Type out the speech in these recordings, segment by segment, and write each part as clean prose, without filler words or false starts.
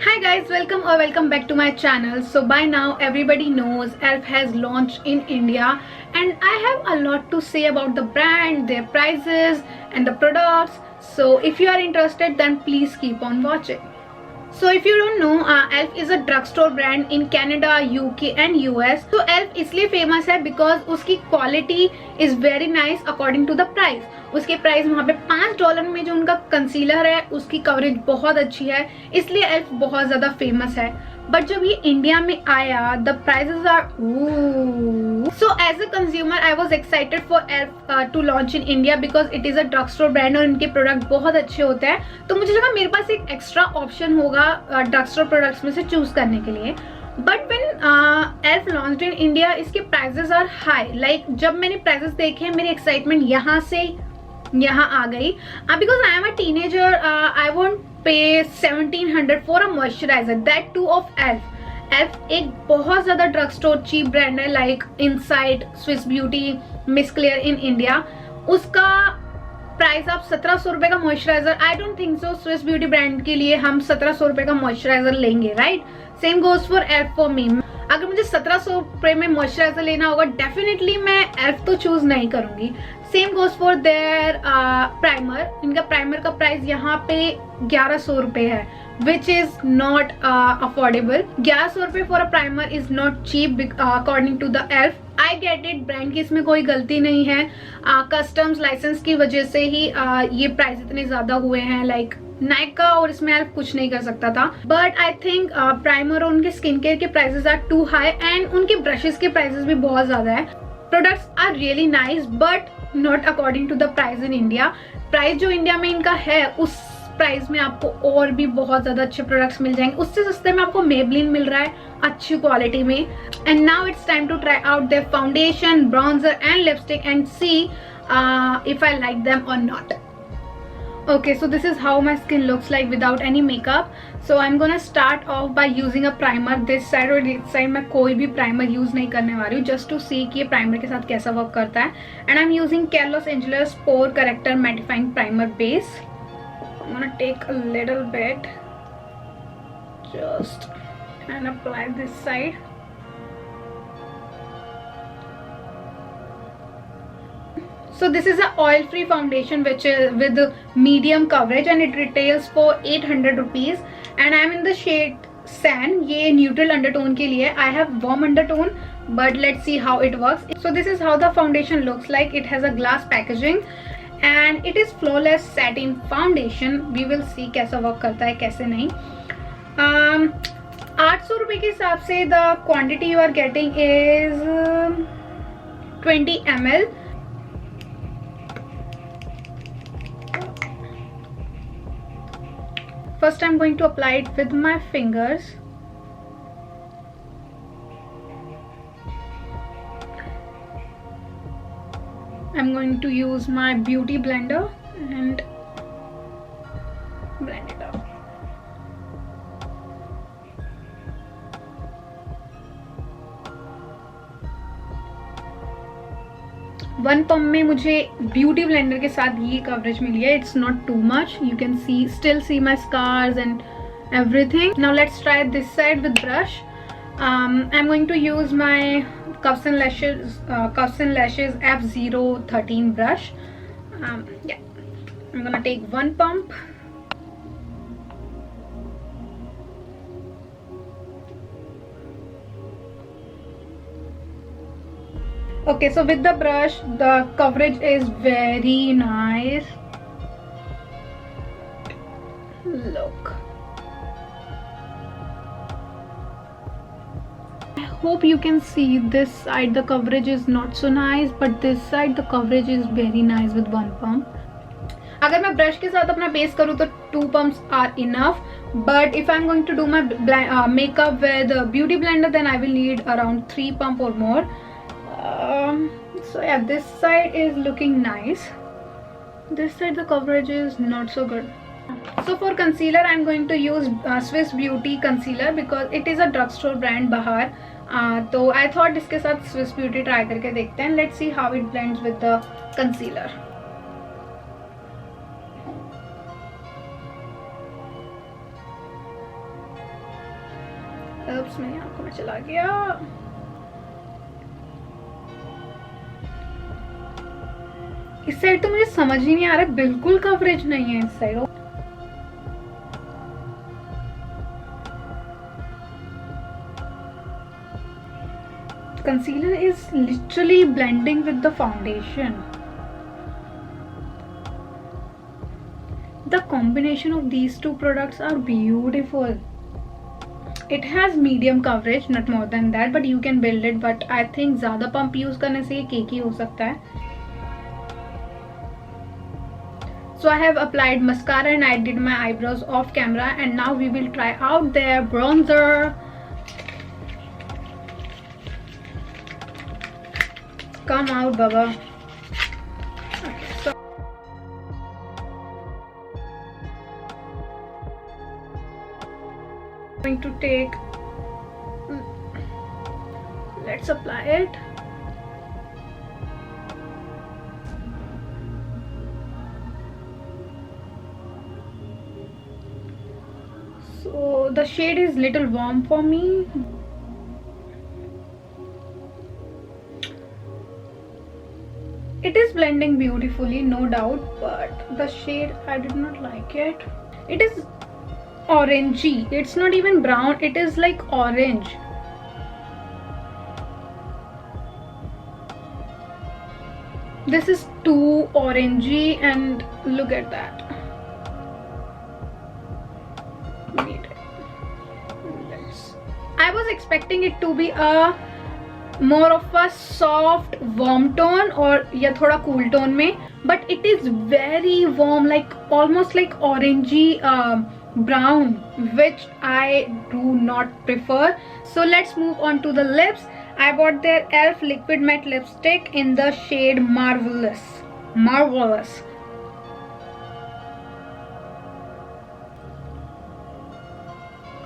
Hi guys, welcome back to my channel. So by now everybody knows ELF has launched in India and I have a lot to say about the brand, their prices and the products. So if you are interested then please keep on watching. So if you don't know, ELF is a drugstore brand in Canada, UK and US. So ELF इसलिए famous है because उसकी quality is very nice according to the price. उसके price वहाँ पे $5 में जो उनका concealer है उसकी कवरेज बहुत अच्छी है, इसलिए ELF बहुत ज़्यादा फेमस है. बट जब ये इंडिया में आया the prices are so as a consumer I was excited for ELF to launch in India because it is a drug store brand और इनके प्रोडक्ट बहुत अच्छे होते हैं. तो मुझे लगा मेरे पास एक एक्स्ट्रा ऑप्शन होगा ड्रग स्टोर प्रोडक्ट्स में से चूज करने के लिए. But when ELF launched in India इसके प्राइसेस आर हाई. लाइक जब मैंने प्राइसेस देखे मेरी एक्साइटमेंट यहाँ आ गई because I am a teenager. I want पे 1700 for a moisturiser, that two of ELF. ELF एक बहुत ज्यादा ड्रग स्टोर चीप ब्रांड है like insight, Swiss beauty, miss clear in India. उसका प्राइस आप 1700 रुपए का moisturiser, I don't think so Swiss beauty brand के लिए हम 1700 रुपए का मॉइस्चराइजर लेंगे, right? Same goes for ELF for me. अगर मुझे 1700 रुपए में मॉइस्चराइजर लेना होगा डेफिनेटली मैं ELF तो चूज नहीं करूंगी. Same goes for their primer. इनका प्राइमर का प्राइस यहाँ पे 1100 रुपए है विच इज नॉट अफोर्डेबल. 1100 रुपए for a primer is not cheap according to the ELF. I get it, brand की इसमें कोई गलती नहीं है. कस्टम्स लाइसेंस की वजह से ही ये प्राइस इतने ज्यादा हुए हैं. लाइक नायका और इसमें ELF कुछ नहीं कर सकता था. बट आई थिंक प्राइमर और उनके स्किन केयर के prices are too high and उनके ब्रशेस के प्राइसेस भी बहुत ज्यादा है. Products are really nice but not according to the price in India. Price जो इंडिया में इनका है उस प्राइस में आपको और भी बहुत ज्यादा अच्छे प्रोडक्ट्स मिल जाएंगे. उससे सस्ते में आपको मेबलिन मिल रहा है अच्छी क्वालिटी में. And now it's time to try out their foundation, bronzer and lipstick and see if I like them और not. Okay, so this is how my skin looks like without any makeup. So I'm gonna start off by using a primer. This side और this side मैं कोई भी primer use नहीं करने वाली हूँ just to see कि ये primer के साथ कैसा work करता है. And I'm using Kiehl Los Angeles Pore Corrector Mattifying Primer Base. I'm gonna take a little bit just and apply this side. So this is a oil-free foundation which is with medium coverage and it retails for 800 rupees. And I am in the shade Sand. ये neutral undertone के लिए. I have warm undertone, but let's see how it works. So this is how the foundation looks like. It has a glass packaging and it is flawless satin foundation. We will see कैसा work करता है कैसे नहीं. 800 रुपए के हिसाब से the quantity you are getting is 20 ml. First I'm going to apply it with my fingers. I'm going to use my beauty blender and blend it up. One pump में मुझे ब्यूटी ब्लेंडर के साथ ये coverage मिली है. It's not too much. You can still see my scars and everything. Now let's try this side with brush. I am going to use my Cuffs and Lashes F013 brush. Yeah, I'm gonna take one pump. Okay, so with the brush, the coverage is very nice. Look. I hope you can see this side the coverage is not so nice, but this side the coverage is very nice with one pump. अगर मैं brush के साथ अपना base करूँ तो 2 pumps are enough. But if I'm going to do my makeup with beauty blender, then I will need around 3 pump or more. So yeah, this side is looking nice. This side the coverage is not so good. So for concealer I'm going to use Swiss Beauty concealer because it is a drugstore brand बाहर. तो I thought इसके साथ Swiss Beauty try करके देखते हैं. Let's see how it blends with the concealer. Oops, मेरी आंखों में चला गया. इस साइड तो मुझे समझ ही नहीं आ रहा, बिल्कुल कवरेज नहीं है इस side. Concealer is literally blending with the foundation. The combination of these two products are beautiful. It has medium coverage, not more than that, but you can build it. But I think ज़्यादा pump use करने से ये केकी हो सकता है. So I have applied mascara and I did my eyebrows off camera, and now we will try out their bronzer. Come out, Baba. Okay, so going to take. Let's apply it. So the shade is little warm for me. It is blending beautifully, no doubt, but the shade I did not like it. It is orangey. It's not even brown, it is like orange. This is too orangey, and look at that. I was expecting it to be a more of a soft warm tone or या थोड़ा cool tone में, but it is very warm, like almost like orangey brown, which I do not prefer. So let's move on to the lips. I bought their e.l.f. liquid matte lipstick in the shade Marvelous.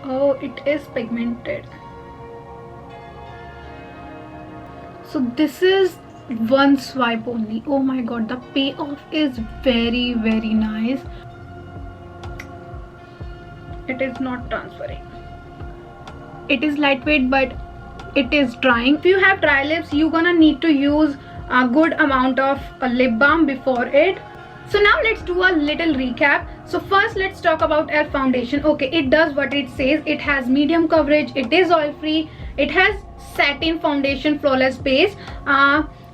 Oh, it is pigmented. So this is one swipe only. Oh my god, the payoff is very nice. It is not transferring. It is lightweight, but it is drying. If you have dry lips, you're gonna need to use a good amount of lip balm before it. So now let's do a little recap. So first let's talk about e.l.f. foundation. Okay, it does what it says. It has medium coverage, it is oil free, it has satin foundation flawless base.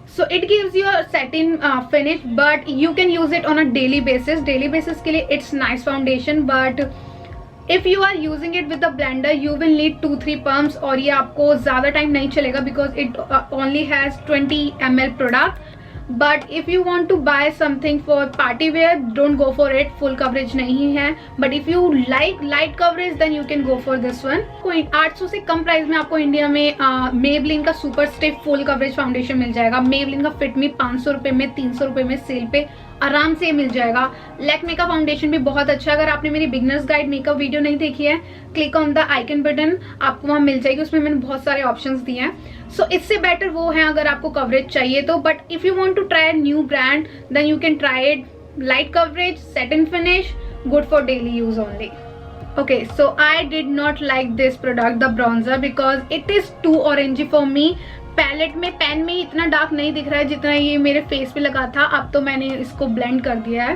So it gives you a satin finish, but you can use it on a daily basis. के लिए it's nice foundation, but if you are using it with a blender, you will need 2-3 pumps और ये आपको ज़्यादा time नहीं चलेगा because it only has 20 ml product. But if you want to buy something for party wear, don't go for it. Full coverage नहीं है. But if you like light coverage, then you can go for this one. 800 से कम price में आपको India में Maybelline का super stiff full coverage foundation मिल जाएगा. Maybelline का फिट मी 500 रुपये में, 300 रुपये में सेल पे आराम से मिल जाएगा. लैक्मे का फाउंडेशन भी बहुत अच्छा है. अगर आपने मेरी बिगनर्स गाइड मेकअप वीडियो नहीं देखी है, click on the icon button, आपको वहाँ मिल जाएगी. उसमें मैंने बहुत सारे ऑप्शंस दिए हैं. सो इससे बेटर वो है अगर आपको कवरेज चाहिए तो. But if you want to try new brand, then you can try it. Light coverage, satin finish, good for daily use only. Okay, so I did not like this product, the bronzer, because it is too orangey for me. Palette में, pan में इतना dark नहीं दिख रहा है जितना ये मेरे फेस पे लगा था. अब तो मैंने इसको ब्लेंड कर दिया है.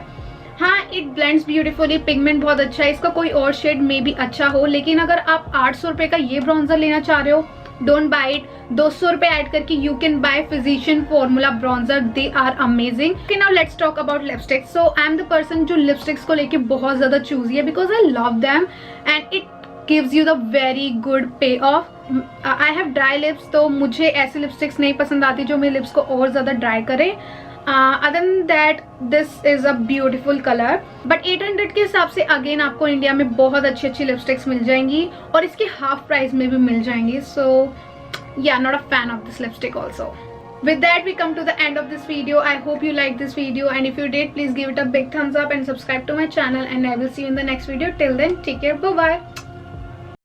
हाँ, इट ब्लेंड्स ब्यूटीफुली, पिगमेंट बहुत अच्छा है. इसका कोई और शेड में भी अच्छा हो, लेकिन अगर आप 800 रुपये का ये ब्रॉन्जर लेना चाह रहे हो, डोंट बाय इट. 200 रुपये ऐड करके you can buy physicians formula bronzer. They are amazing. Okay, now let's talk about lipstick. So I am the person जो लिपस्टिक्स को लेके बहुत ज्यादा चूजी है, because I love them and it gives you the very good payoff. I have dry lips, तो मुझे ऐसे lipsticks नहीं पसंद आती जो मेरे लिप्स को और ज़्यादा ड्राई करे. Other than that, this is a beautiful color. But 800 के हिसाब से अगेन आपको इंडिया में बहुत अच्छी अच्छी लिपस्टिक्स मिल जाएंगी और इसके हाफ प्राइस में भी मिल जाएंगी. So yeah, not a fan of this lipstick also. With that, we come to the end of this video. I hope you liked this video, and if you did, please give it a big thumbs up and subscribe to my channel, and I will see you in the next video. Till then, take care, bye bye.